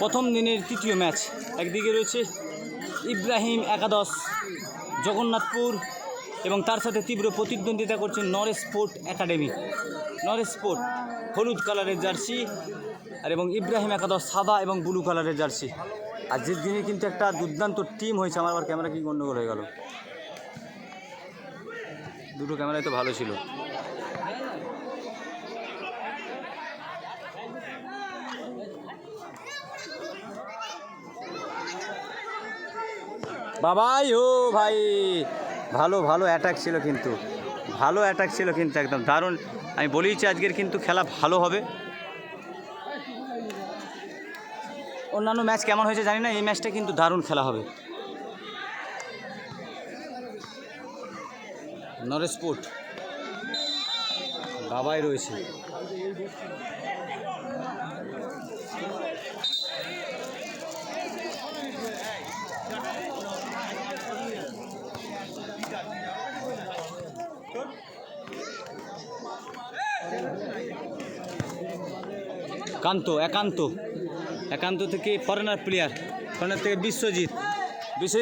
প্রথম দিনের তৃতীয় ম্যাচ, একদিকে রয়েছে ইব্রাহিম একাদশ জগন্নাথপুর এবং তার সাথে তীব্র প্রতিদ্বন্দ্বিতা করছে Naresh sport academy. Naresh sport হলুদ কালারের জার্সি আর এবং ইব্রাহিম একাদশ সাদা এবং ব্লু কালারের জার্সি। আজকের দিনে কিন্তু একটা দুর্দান্ত টিম হয়েছে। আমার আবার ক্যামেরা কি গন্ডগোল হয়ে গেল? দুটো ক্যামেরাই তো ভালো ছিল। বাবাই ও ভাই, ভালো ভালো অ্যাটাক ছিল, কিন্তু ভালো অ্যাটাক ছিল, কিন্তু একদম দারুণ। আমি বলেইছি আজকের কিন্তু খেলা ভালো হবে। অন্যান্য ম্যাচ কেমন হয়েছে জানি না, এই ম্যাচটা কিন্তু দারুণ খেলা হবে। নরেশ স্পোর্ট বাবাই রয়েছে। একান্ত থেকে ফরেনার প্লেয়ার, ফরেনার থেকে বিশ্বজিৎ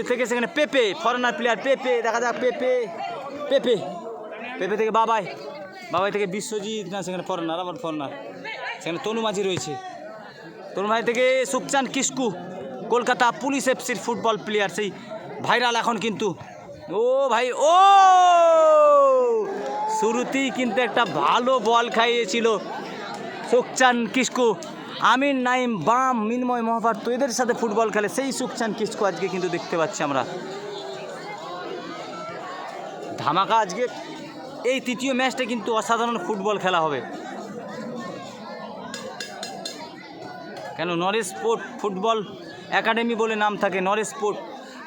থেকে সেখানে পেপে, ফরেনার প্লেয়ার পেপে, দেখা যাক পেপে থেকে বাবাই থেকে বিশ্বজিৎ, না সেখানে ফরেনার, আবার ফরেনার, সেখানে তনু মাঝি রয়েছে। তনু মাঝি থেকে সুকচান কিসকু, কলকাতা পুলিশ এফসির ফুটবল প্লেয়ার, সেই ভাইরাল এখন কিন্তু। ও ভাই, ও শুরুতেই কিন্তু একটা ভালো বল খাইয়েছিল সুকচান কিসকু। আমির নাইম, বাম, মিনময় মহাপাত্র এদের সাথে ফুটবল খেলে সেই সুকচান কিসকু আজকে কিন্তু দেখতে পাচ্ছি আমরা। ধামাকা আজকে এই তৃতীয় ম্যাচটা কিন্তু অসাধারণ ফুটবল খেলা হবে। কেন, নরেশ স্পোর্ট ফুটবল একাডেমি বলে নাম থাকে নরেশ স্পোর্ট,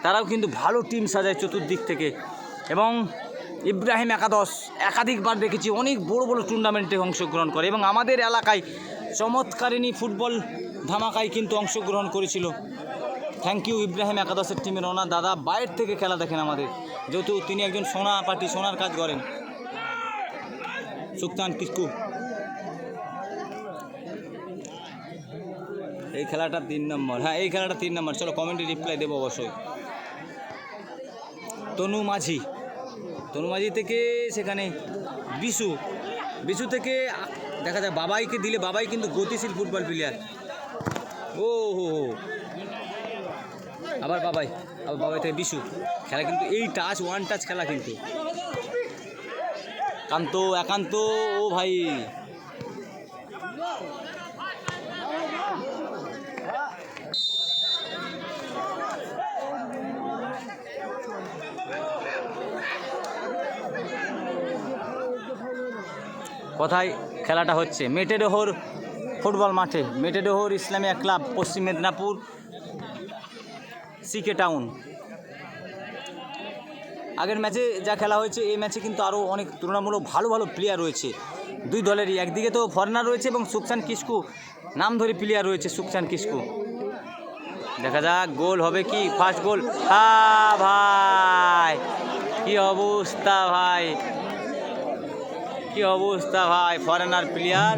তারাও কিন্তু ভালো টিম সাজায় চতুর্দিক থেকে। এবং ইব্রাহিম একাদশ একাধিকবার দেখেছি অনেক বড় বড় টুর্নামেন্টে অংশগ্রহণ করে, এবং আমাদের এলাকায় চমৎকারিনী ফুটবল ধামাকায় কিন্তু অংশগ্রহণ করেছিল। থ্যাংক ইউ ইব্রাহিম একাদশের টিমের ওনার দাদা বাইরের থেকে খেলা দেখেন আমাদের, যেহেতু তিনি একজন সোনার কাজ করেন। সুকচান কিসকু, এই খেলাটা 3 নম্বর, হ্যাঁ এই খেলাটা 3 নম্বর। চলো কমেন্টে রিপ্লাই দেবো অবশ্যই। তনু মাঝি থেকে সেখানে বিশু থেকে দেখা যায় বাবাইকে দিলে, বাবাই কিন্তু গতিশীল ফুটবল প্লেয়ার। ও হো, আবার বাবাই থেকে বিশু। খেলা কিন্তু এই ওয়ান টাচ খেলা কিন্তু। একান্ত ও ভাই, কোথায় খেলাটা হচ্ছে? মেটেডোহর ফুটবল মাঠে, মেটেডোহর ইসলামিয়া ক্লাব, পশ্চিম মেদিনীপুর, সিকে টাউন। আগের ম্যাচে যা খেলা হয়েছে, এই ম্যাচে কিন্তু আরও অনেক তুলনামূলক ভালো ভালো প্লেয়ার রয়েছে দুই দলেরই। একদিকে তো ফরেনার রয়েছে এবং সুকচান কিসকু নামধরে প্লেয়ার রয়েছে। সুকচান কিসকু, দেখা যাক গোল হবে কি, ফার্স্ট গোল। হ্যাঁ ভাই, কি অবস্থা ভাই, ফরেনার প্লেয়ার।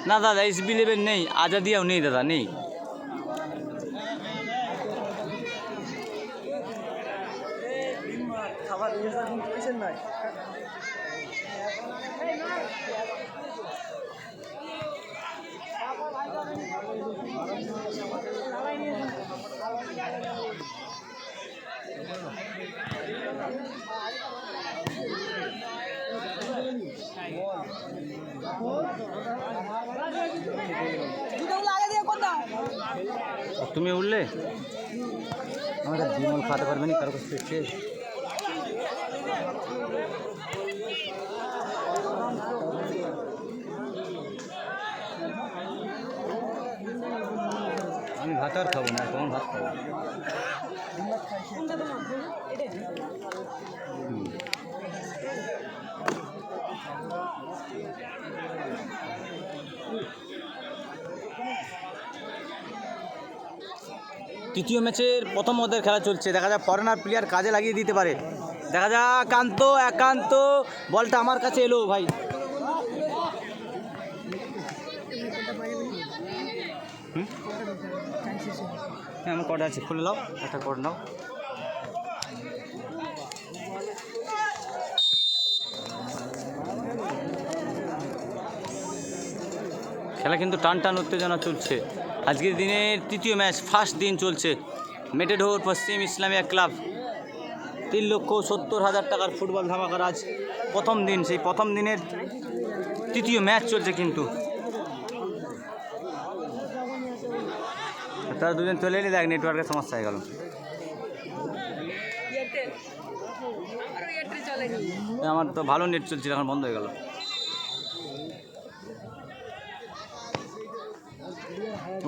না দাদা, SB11 নেই, আজাদিয়াও নেই দাদা, নেই। তুমি উঠলে আমাদের বিমল খাতে পারবে না কারো কাছ থেকে। আমি ভাত আর খাবো না, কেমন ভাত খাবো। তৃতীয় ম্যাচের প্রথম অর্ধের খেলা চলছে, দেখা যাক ফরেনার প্লেয়ার কাজে লাগিয়ে দিতে পারে। দেখা যাক একান্ত বলটা আমার কাছে এলো ভাই। হ্যাঁ আমার কটা আছে, খুলে নাও, একটা করে নাও। খেলা কিন্তু টান উত্তেজনা চলছে। আজকের দিনের তৃতীয় ম্যাচ, ফার্স্ট দিন চলছে। মেটেডোর পশ্চিম ইসলামিয়া ক্লাব 3,70,000 টাকার ফুটবল ধামাকার আজ প্রথম দিন, সেই প্রথম দিনের তৃতীয় ম্যাচ চলছে কিন্তু। তারা দুজন চলে এলে দেখ নেটওয়ার্কের সমস্যা হয়ে গেল। আমার তো ভালো নেট চলছিল, এখন বন্ধ হয়ে গেল।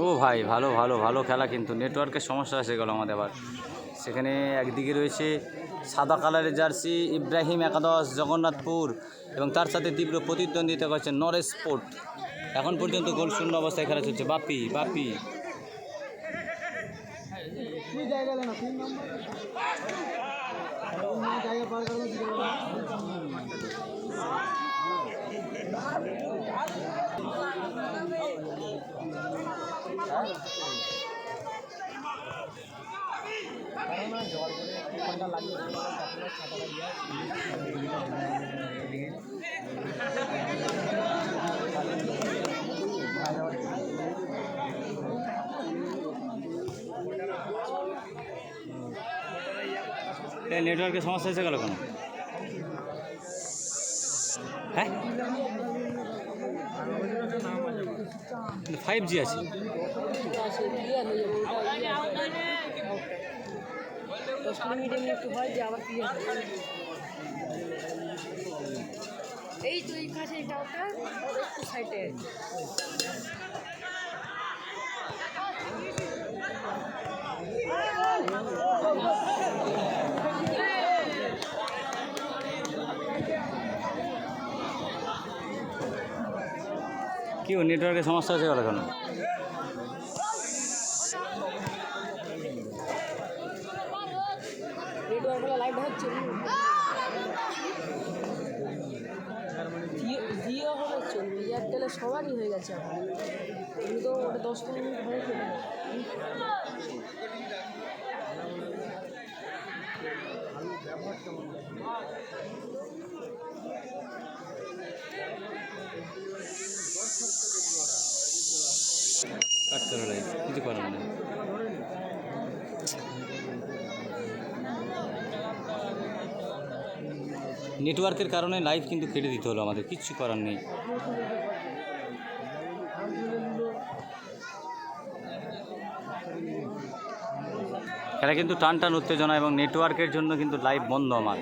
ও ভাই ভালো ভালো ভালো খেলা, কিন্তু নেটওয়ার্কের সমস্যা এসে গেল আমাদের আবার। সেখানে একদিকে রয়েছে সাদা কালারের জার্সি ইব্রাহিম একাদশ জগন্নাথপুর, এবং তার সাথে তীব্র প্রতিদ্বন্দ্বিতা করছে নরেশ স্পোর্ট। এখন পর্যন্ত গোল শূন্য অবস্থায় খেলা চলছে। বাপি নেটওয়ার্কের সমস্যা এসে গেল কেন? হ্যাঁ 5G আছে। এই তো এই কাছে একটু সাইডে কি নেটওয়ার্কের সমস্যা হচ্ছে গেল কেন? লাইভ হচ্ছে জিও হলে চলবে, এয়ারটেলে সবারই হয়ে গেছে এখন। তুমি তো ওটা 10-15 মিনিট হয়ে চলে কাটতে হবে, কিছু করার নেই। নেটওয়ার্কের কারণে লাইভ কিন্তু কেটে দিতে হলো আমাদের, কিচ্ছু করার নেই। খেলা কিন্তু টান উত্তেজনা, এবং নেটওয়ার্কের জন্য কিন্তু লাইভ বন্ধ আমার।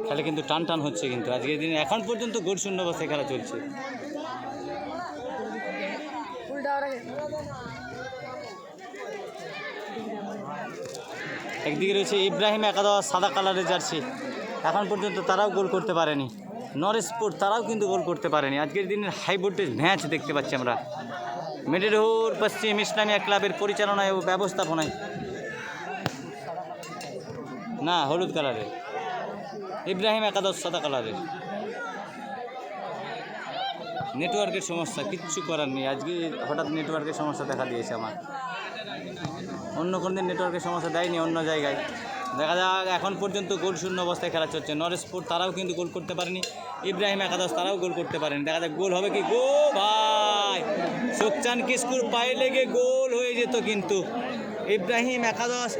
খেলা কিন্তু টান হচ্ছে, কিন্তু আজকের দিনে এখন পর্যন্ত গোল শূন্য অবস্থায় খেলা চলছে। একদিকে রয়েছে ইব্রাহিম একাদশ সাদা কালারের জার্সি, এখন পর্যন্ত তারাও গোল করতে পারেনি। নরেশ স্পোর্ট তারাও কিন্তু গোল করতে পারেনি। আজকের দিনের হাই ভোল্টেজ ম্যাচ দেখতে পাচ্ছি আমরা মেটেডোর পশ্চিম ইসলামিয়া ক্লাবের পরিচালনায় ও ব্যবস্থাপনায়। না হলুদ কালারের, ইব্রাহিম একাদশ সাদা কালারের। নেটওয়ার্কের সমস্যা, কিচ্ছু করার নেই। আজকে হঠাৎ নেটওয়ার্কের সমস্যা দেখা দিয়েছে আমার। অন্য কোনো দিন নেটওয়ার্কের সমস্যা দেয়নি অন্য জায়গায়। দেখা যাক, এখন পর্যন্ত গোল শূন্য অবস্থায় খেলা চলছে। নরেশ স্পোর্ট তারাও কিন্তু গোল করতে পারেনি, ইব্রাহিম একাদশ তারাও গোল করতে পারেনি। দেখা যাক গোল হবে কি। গো ভাই, সোকচান কিস্কুর পায়ে লেগে গোল হয়ে যেত, কিন্তু ইব্রাহিম একাদশ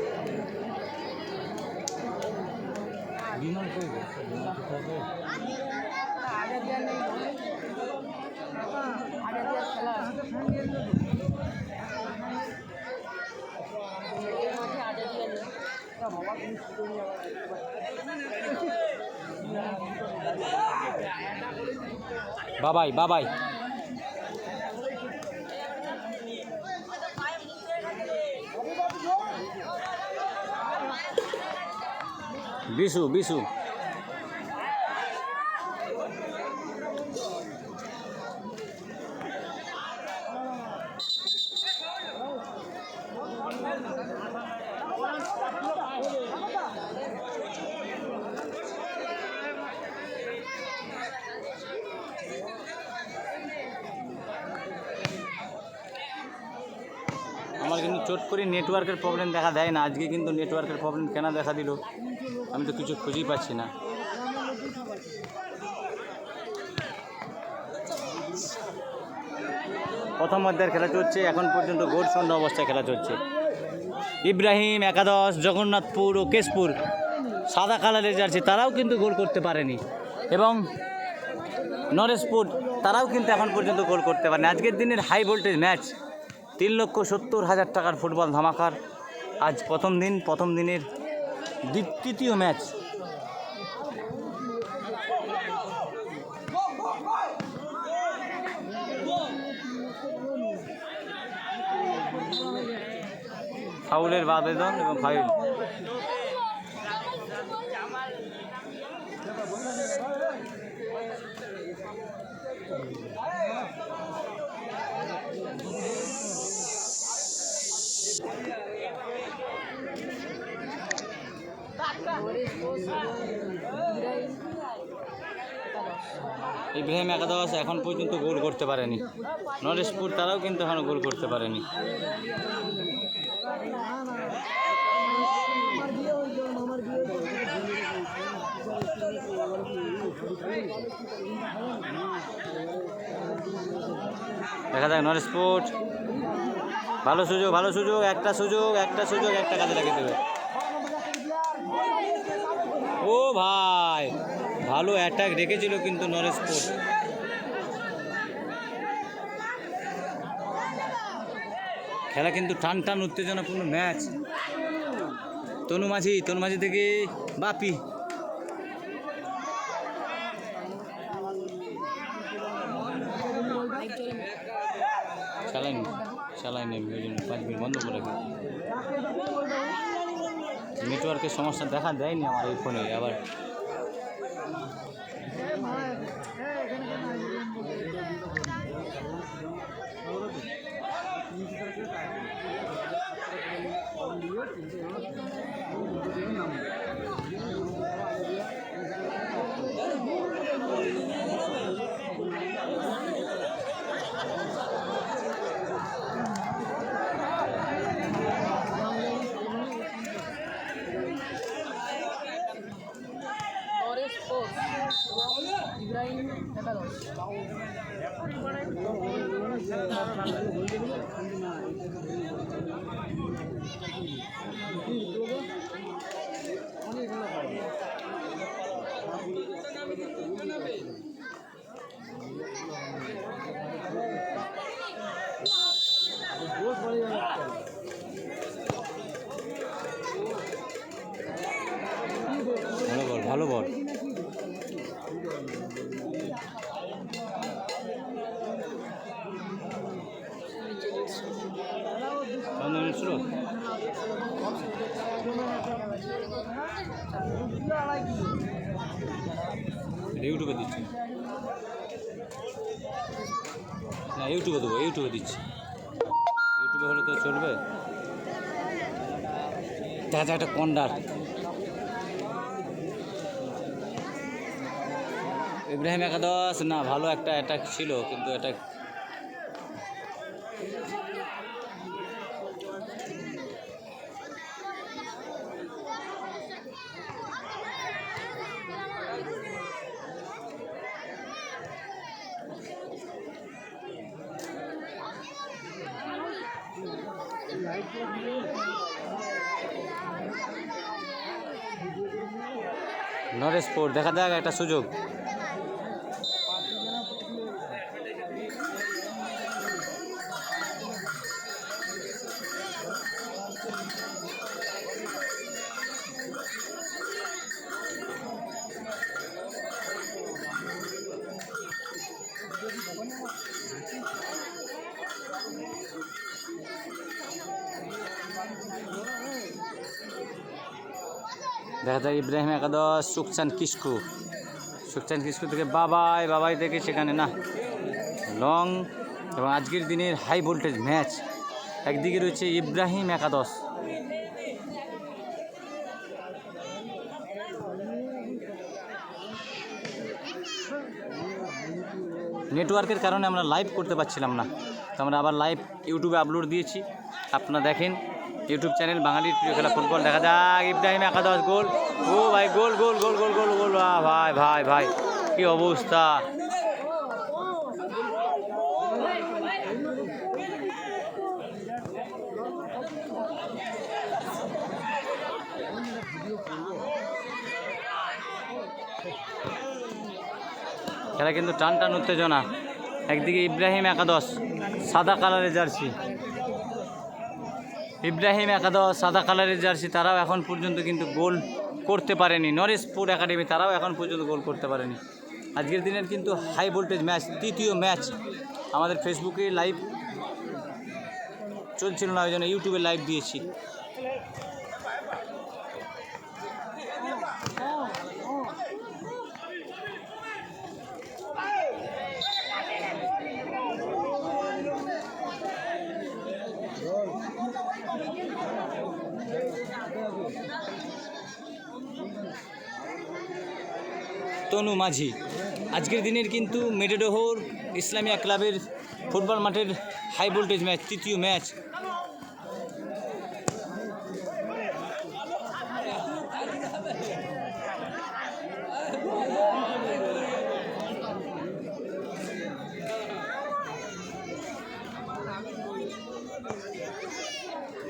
আজাদিয়া নেই, আজাদিয়া খেলা আছে। এই মাঠে আজাদিয়া নেই। বাবাই বাবাই বিশু বিশু আমার কিন্তু চট করে নেটওয়ার্কের প্রবলেম দেখা দেয় না। আজকে কিন্তু নেটওয়ার্কের প্রবলেম কেন দেখা দিল আমি তো কিছু খুঁজেই পাচ্ছি না। প্রথম অধ্যায়ের খেলা চলছে, এখন পর্যন্ত গোল শূন্য অবস্থায় খেলা চলছে। ইব্রাহিম একাদশ, জগন্নাথপুর ও কেশপুর সাদা কালারের জার্সি, তারাও কিন্তু গোল করতে পারেনি। এবং নরেশপুর তারাও কিন্তু এখন পর্যন্ত গোল করতে পারেনি। আজকের দিনের হাই ভোল্টেজ ম্যাচ, 3,70,000 টাকার ফুটবল ধামাকার আজ প্রথম দিনের তৃতীয় ম্যাচ। ফাউলের আবেদন এবং ফাউল। ইব্রাহিম একাদশ এখন পর্যন্ত গোল করতে পারেনি। নরেশপুর তারাও কিন্তু এখনো গোল করতে পারেনি। দেখা যাক নরেশপুর, ভালো সুযোগ, একটা সুযোগ একটা কাজে লাগিয়ে দেবে। ও ভাই, ভালো অ্যাটাক রেখেছিল কিন্তু নরেশপুর। খেলা কিন্তু টান উত্তেজনাপূর্ণ ম্যাচ। তনু মাঝি থেকে বাপি, চালাইনি 5 মিনিট বন্ধ করে রাখি। নেটওয়ার্কের সমস্যা দেখা দেয়নি আমার এই ফোনে আবার। ইব্রাহিম একাদশ। ভালো বল। ইউটিউবে দিচ্ছি না, ইউটিউবে দিচ্ছি। ইউটিউবে হলে তো চলবে। দেখা যায় একটা কন্ডার। ইব্রাহিম একাদশ না, ভালো একটা অ্যাটাক ছিল কিন্তু অ্যাটাক নরেশ স্পোর্ট দেখা যাক একটা সুযোগ। দেখা যায় ইব্রাহিম একাদশ সুকচান কিস্কু থেকে বাবাই থেকে সেখানে না লং। এবং আজকের দিনের হাই ভোল্টেজ ম্যাচ, একদিকে রয়েছে ইব্রাহিম একাদশ, নেটওয়ার্কের কারণে আমরা লাইভ করতে পারছিলাম না, তো আমরা আবার লাইভ ইউটিউবে আপলোড দিয়েছি, আপনারা দেখেন ইউটিউব চ্যানেল বাঙালির প্রিয় খেলা ফুটবল। দেখা যাক ইব্রাহিম একাদশ গোল, ও ভাই গোল গোল গোল গোল গোল গোল, ভাই ভাই ভাই কি অবস্থা। খেলা কিন্তু টান উত্তেজনা। একদিকে ইব্রাহিম একাদশ সাদা কালারের জার্সি, তারাও এখন পর্যন্ত কিন্তু গোল করতে পারেনি। নরেশ স্পোর্ট একাডেমি তারাও এখন পর্যন্ত গোল করতে পারেনি। আজকের দিনের কিন্তু হাই ভোল্টেজ ম্যাচ, তৃতীয় ম্যাচ। আমাদের ফেসবুকে লাইভ চলছিল না, ওই জন্য ইউটিউবে লাইভ দিয়েছি। তনু মাঝি আজকের দিনের কিন্তু মেটেডোহর ইসলামিয়া ক্লাবের ফুটবল মাঠের হাই ভোল্টেজ ম্যাচ, তৃতীয় ম্যাচ।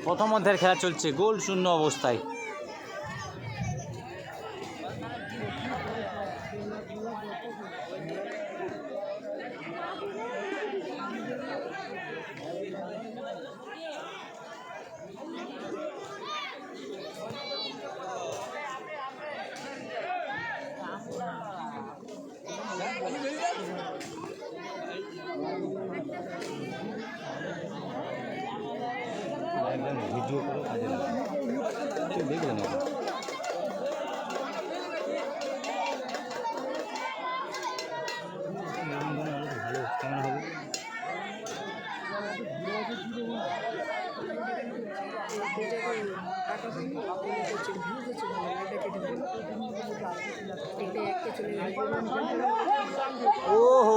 প্রথম অর্ধের খেলা চলছে, গোল শূন্য অবস্থায়। ভিডিও করে কাজে দেখবে না। ভালো কেমন হবে? ও হো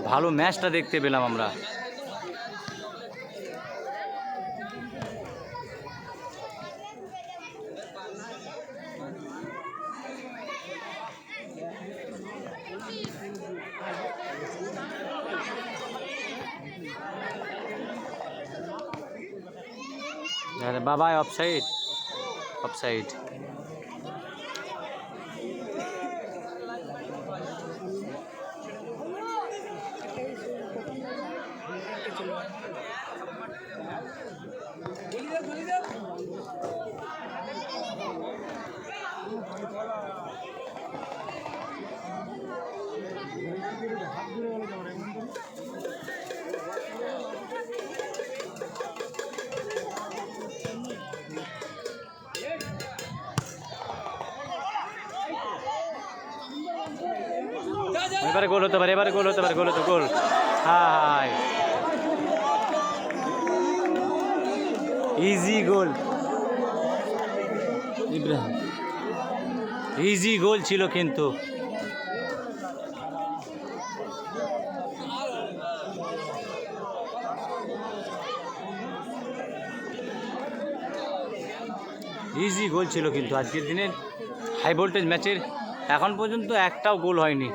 ভালো ম্যাচটা দেখতে পেলাম আমরা। বাবাই অফসাইড। এবারে গোল হতে পারে, গোল। হাই ইজি গোল ইব্রাহিম, ইজি গোল ছিল কিন্তু। আজকের দিনের হাই ভোল্টেজ ম্যাচের এখন পর্যন্ত একটাও গোল হয়নি।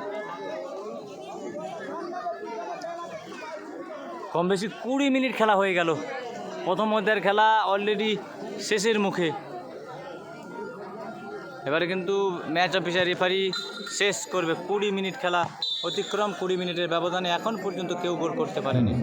কম বেশি 20 মিনিট খেলা হয়ে গেল। প্রথম অর্ধের খেলা অলরেডি শেষের মুখে। এবারে কিন্তু ম্যাচ অফিসার রেফারি শেষ করবে। 20 মিনিট খেলা অতিক্রম, 20 মিনিটের ব্যবধানে এখন পর্যন্ত কেউ গোল করতে পারেনি।